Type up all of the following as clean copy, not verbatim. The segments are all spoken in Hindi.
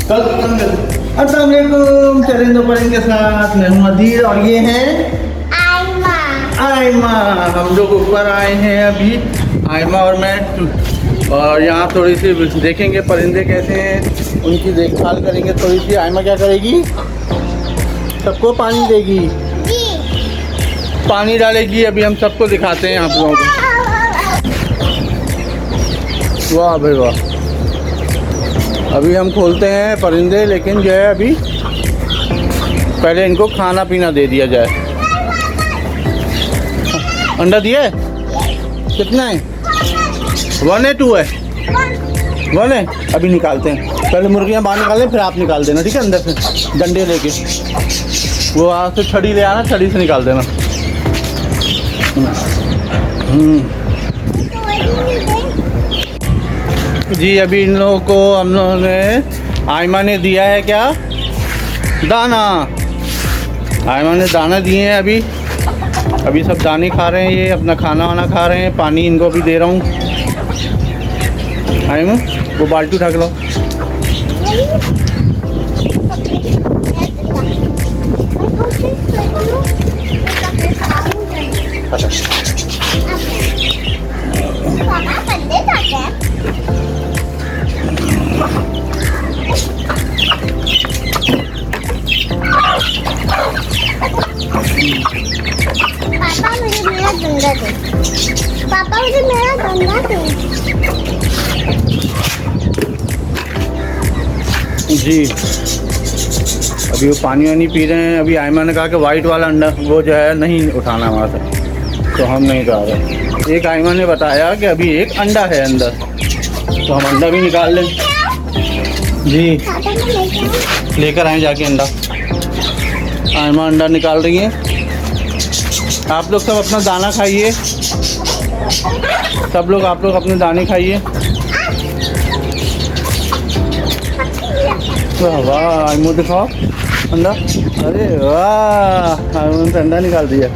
अस्सलाम वालेकुम, चलेंगे परिंदे के साथ। मैं हूं अदील और ये हैं आयमा। हम लोग ऊपर आए हैं अभी, आयमा और मैं, और यहाँ थोड़ी सी देखेंगे परिंदे कैसे हैं, उनकी देखभाल करेंगे थोड़ी सी। आयमा क्या करेगी? सबको पानी देगी, पानी डालेगी। अभी हम सबको दिखाते हैं आप लोगों को। वाह भाई वाह। अभी हम खोलते हैं परिंदे, लेकिन जो है अभी पहले इनको खाना पीना दे दिया जाए। अंडा दिए? कितना है? 1 है 2 है? 1 है। अभी निकालते हैं, पहले मुर्गियाँ बाहर निकालें, फिर आप निकाल देना, ठीक है? अंदर से डंडे लेके वो वहाँ से छड़ी ले आना, छड़ी से निकाल देना। जी अभी इन लोगों को हम लोगों ने, आयमा ने दिया है क्या? दाना। आयमा ने दाना दिए हैं। अभी सब दाने खा रहे हैं, ये अपना खाना वाना खा रहे हैं। पानी इनको भी दे रहा हूँ। आयमा वो बाल्टी उठा के लो। पापा मुझे मेरा डंडा दे। जी अभी वो पानी वानी पी रहे हैं। अभी आयमा ने कहा कि वाइट वाला अंडा वो जो है नहीं उठाना वहाँ से, तो हम नहीं खा रहे। एक आयमा ने बताया कि अभी एक अंडा है अंदर, तो हम अंडा भी निकाल लें। जी लेकर आए जाके अंडा। आयमा अंडा निकाल रही है। आप लोग सब अपना दाना खाइए, सब लोग आप लोग अपने दाने खाइए। वाह आयमो दिखाओ अंडा। अरे वाह आयमो ने अंडा निकाल दिया।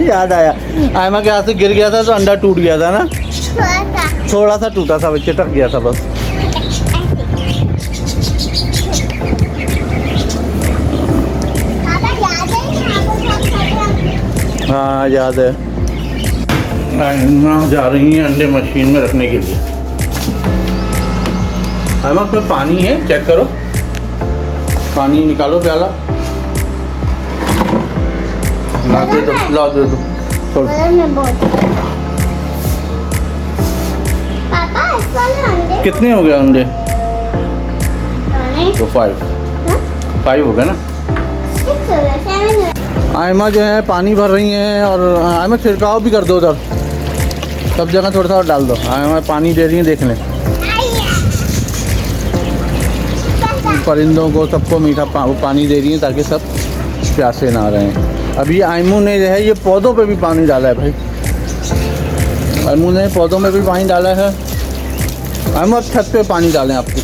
याद आया, आयमा के हाथ से गिर गया था तो अंडा टूट गया था ना, थोड़ा सा टूटा था, चिटक गया था बस। हाँ याद है। आयमा जा रही है अंडे मशीन में रखने के लिए। आयमा उसमें पानी है, चेक करो, पानी निकालो प्याला। ला दे दो थोड़ा। कितने हो गए अंडे? तो 5 हो गए ना। आयमा जो है पानी भर रही हैं, और आयमा छिड़काव भी कर दो उधर, सब जगह थोड़ा सा डाल दो। आयमा पानी दे रही हैं, देख लें। परिंदों को सबको मीठा पानी दे रही हैं ताकि सब प्यासे ना रहें। अभी आयमू ने जो है ये पौधों पे भी पानी डाला है भाई। आयमू ने पौधों में भी पानी डाला है। आयमू अब छत पे पानी डालें आपको।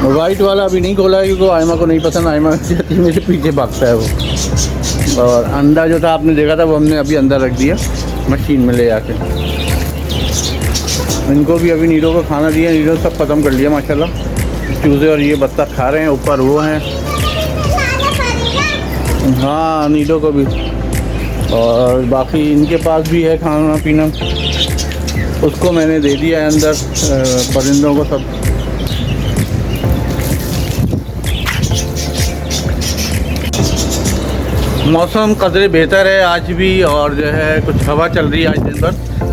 वाइट वाला अभी नहीं खोला है क्योंकि आयमा को नहीं पसंद। आयमा मेरे पीछे भागता है वो। और अंडा जो था आपने देखा था वो हमने अभी अंदर रख दिया मशीन में ले आके। इनको भी अभी नीडो को खाना दिया, नीडो सब ख़त्म कर लिया माशाल्लाह। चूज़े और ये बत्तख खा रहे हैं, ऊपर वो हैं। हाँ नीडो को भी, और बाकी इनके पास भी है खाना पीना, उसको मैंने दे दिया है अंदर परिंदों को सब। मौसम कदरे बेहतर है आज भी, और जो है कुछ हवा चल रही है। आज दिन भर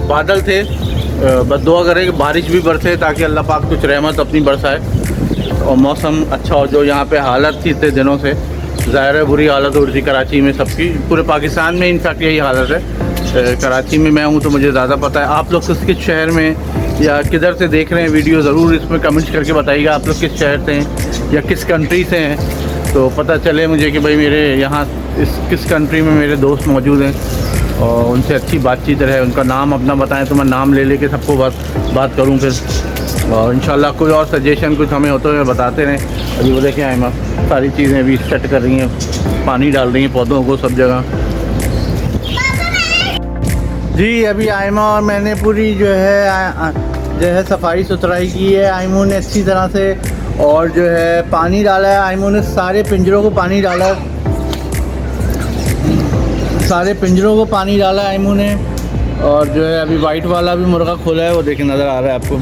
बादल थे, बस दुआ करें कि बारिश भी बरसे ताकि अल्लाह पाक कुछ रहमत अपनी बरसाए और मौसम अच्छा हो। जो यहाँ पे हालत थी इतने दिनों से, ज़ाहिर है बुरी हालत हो रही थी कराची में सबकी, पूरे पाकिस्तान में इनफैक्ट यही हालत है। कराची में मैं हूँ तो मुझे ज़्यादा पता है। आप लोग किस शहर में या किधर से देख रहे हैं वीडियो, ज़रूर इसमें कमेंट्स करके बताइएगा आप लोग किस शहर से हैं या किस कंट्री से हैं, तो पता चले मुझे कि भाई मेरे यहाँ किस कंट्री में मेरे दोस्त मौजूद हैं और उनसे अच्छी बातचीत रहे। उनका नाम अपना बताएं तो मैं नाम ले लेके सबको बात करूं फिर। और इंशाल्लाह कोई और सजेशन कुछ हमें होते हुए बताते रहें। अभी वो देखें आयमा सारी चीज़ें अभी सेट कर रही हैं, पानी डाल रही हैं पौधों को सब जगह। जी अभी आयमा और मैंने पूरी जो है सफाई सुथराई की है आयमू ने अच्छी तरह से, और जो है पानी डाला है आयमू ने, सारे पिंजरों को पानी डाला है, सारे पिंजरों को पानी डाला है आयमू ने। और जो है अभी वाइट वाला भी मुर्गा खोला है, वो देखें नज़र आ रहा है आपको,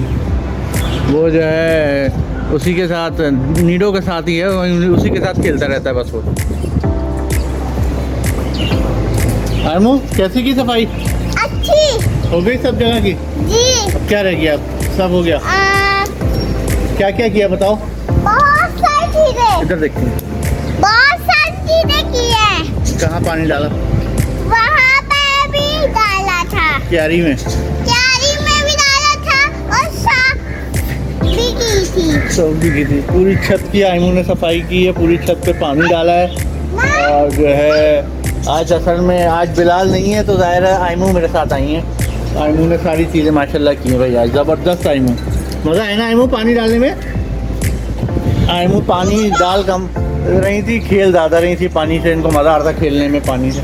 वो जो है उसी के साथ नीडो के साथ ही है, उसी के साथ खेलता रहता है बस वो। आयमू कैसी की सफाई? अच्छी हो गई सब जगह की? जी। अब क्या रह गया? सब हो गया। क्या क्या किया बताओ? बहुत सारी चीजें, इधर देखते हैं। बहुत सारी चीजें की है। कहाँ पानी डाला? वहाँ पे भी डाला था, क्यारी में भी डाला था, और साफ भी की थी। सब की थी। पूरी छत की आयमू ने सफाई की है, पूरी छत पे पानी डाला है। और जो है आज असल में आज बिलाल नहीं है तो ज़ाहिर है आयमू मेरे साथ आई हैं। आयमू ने सारी चीज़ें माशाल्लाह की हैं भाई, आज ज़बरदस्त आयमू। मज़ा है ना आयमू पानी डालने में? आयमू पानी डाल कम रही थी, खेल ज़्यादा रही थी पानी से, इनको मज़ा आ रहा था खेलने में पानी से।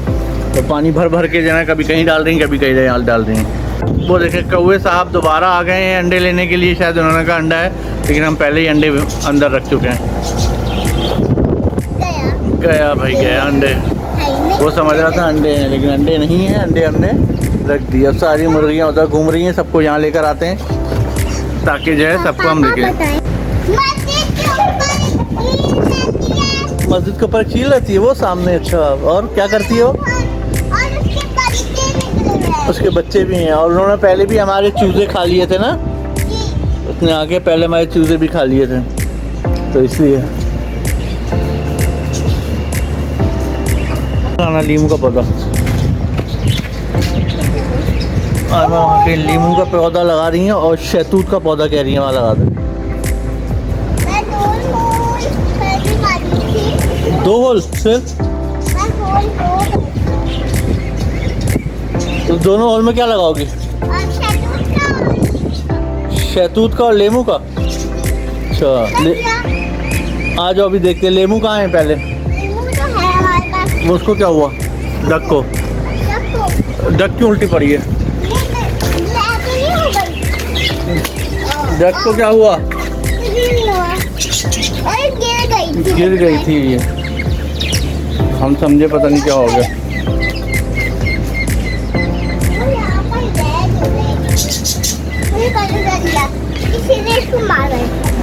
तो पानी भर भर के जो है कभी कहीं डाल रही हैं, कभी कहीं डाल रही हैं। वो देखें कौवे साहब दोबारा आ गए हैं अंडे लेने के लिए, शायद उन्होंने कहा अंडा है, लेकिन हम पहले ही अंडे अंदर रख चुके हैं। गया भाई गया अंडे, वो समझ रहा था अंडे हैं लेकिन अंडे नहीं हैं, अंडे हमने रख दिए। अब सारी मुर्गियाँ उधर घूम रही हैं, सबको यहाँ लेकर आते हैं ताकि जो है सबको हम लेके। मस्जिद के ऊपर चील रहती है वो सामने। अच्छा और क्या करती है वो? उसके बच्चे भी हैं, और उन्होंने पहले भी हमारे चूजे खा लिए थे ना, उसने आके पहले हमारे चूजे भी खा लिए थे, तो इसलिए। लीमू का पौधा, वहाँ के लीमू का पौधा लगा रही हैं, और शहतूत का पौधा कह रही हैं वहाँ लगा दें। दो होल सिर्फ? तो दोनों होल में क्या लगाओगी? शहतूत का और लेमू का। अच्छा आ जाओ अभी देखते हैं लेमू कहाँ है पहले। वो उसको क्या हुआ? डक को? डक क्यों उल्टी पड़ी है? डक को क्या हुआ? गिर गई थी ये, हम समझे पता नहीं क्या हो गया।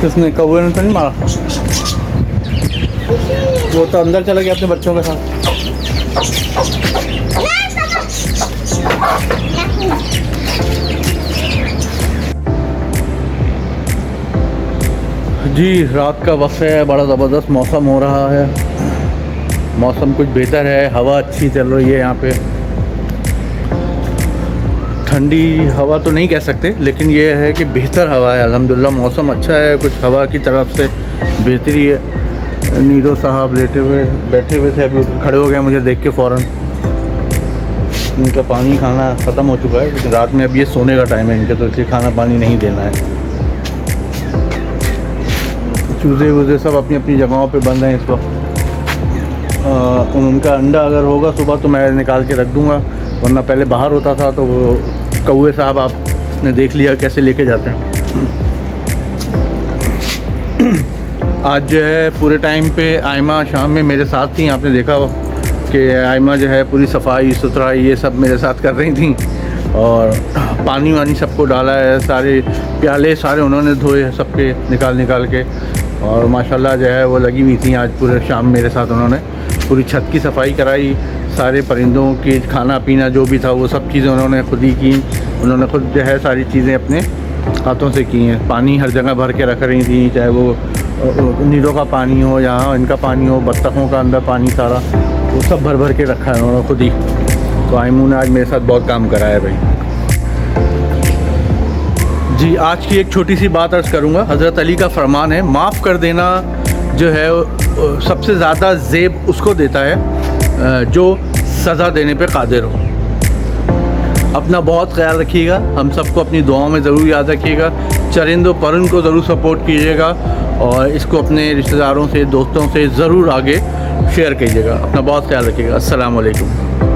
किसने? कौवे ने तो नहीं मारा, वो तो अंदर चला गया अपने बच्चों के साथ। जी रात का वक्त है, बड़ा ज़बरदस्त मौसम हो रहा है, मौसम कुछ बेहतर है, हवा अच्छी चल रही है यहाँ पे। ठंडी हवा तो नहीं कह सकते, लेकिन ये है कि बेहतर हवा है अल्हम्दुलिल्लाह, मौसम अच्छा है, कुछ हवा की तरफ से बेहतरी है। नीरो साहब बैठे हुए थे, अभी खड़े हो गए मुझे देख के फ़ौरन। इनका पानी खाना ख़त्म हो चुका है, लेकिन रात में अब ये सोने का टाइम है इनके, तो इसलिए खाना पानी नहीं देना है। चूज़े वूज़े सब अपनी अपनी जगहों पे बंद हैं इस वक्त। उनका अंडा अगर होगा सुबह तो मैं निकाल के रख दूँगा, वरना पहले बाहर होता था तो वो कौवे साहब आपने देख लिया कैसे लेके जाते हैं। आज जो है पूरे टाइम पे आयमा शाम में मेरे साथ थी, आपने देखा हो कि आयमा जो है पूरी सफाई सुथराई ये सब मेरे साथ कर रही थी, और पानी वानी सबको डाला है, सारे प्याले सारे उन्होंने धोए सबके निकाल के, और माशाल्लाह जो है वो लगी हुई थी आज पूरे शाम मेरे साथ। उन्होंने पूरी छत की सफाई कराई, सारे परिंदों की खाना पीना जो भी था वो सब चीज़ें उन्होंने खुद ही की। उन्होंने खुद जो है सारी चीज़ें अपने हाथों से की हैं। पानी हर जगह भर के रख रही थी, चाहे वो नीरों का पानी हो या इनका पानी हो, बत्तखों का अंदर पानी सारा वो सब भर भर के रखा है उन्होंने खुद ही। तो आयमू ने आज मेरे साथ बहुत काम करा है भाई। जी आज की एक छोटी सी बात अर्ज़ करूँगा। हज़रत अली का फरमान है, माफ़ कर देना जो है सबसे ज़्यादा ज़ेब उसको देता है जो सज़ा देने पे कादिर हो। अपना बहुत ख्याल रखिएगा, हम सबको अपनी दुआओं में ज़रूर याद रखिएगा। चरिंदो परुन को ज़रूर सपोर्ट कीजिएगा और इसको अपने रिश्तेदारों से, दोस्तों से ज़रूर आगे शेयर कीजिएगा। अपना बहुत ख्याल रखिएगा। अस्सलाम वालेकुम।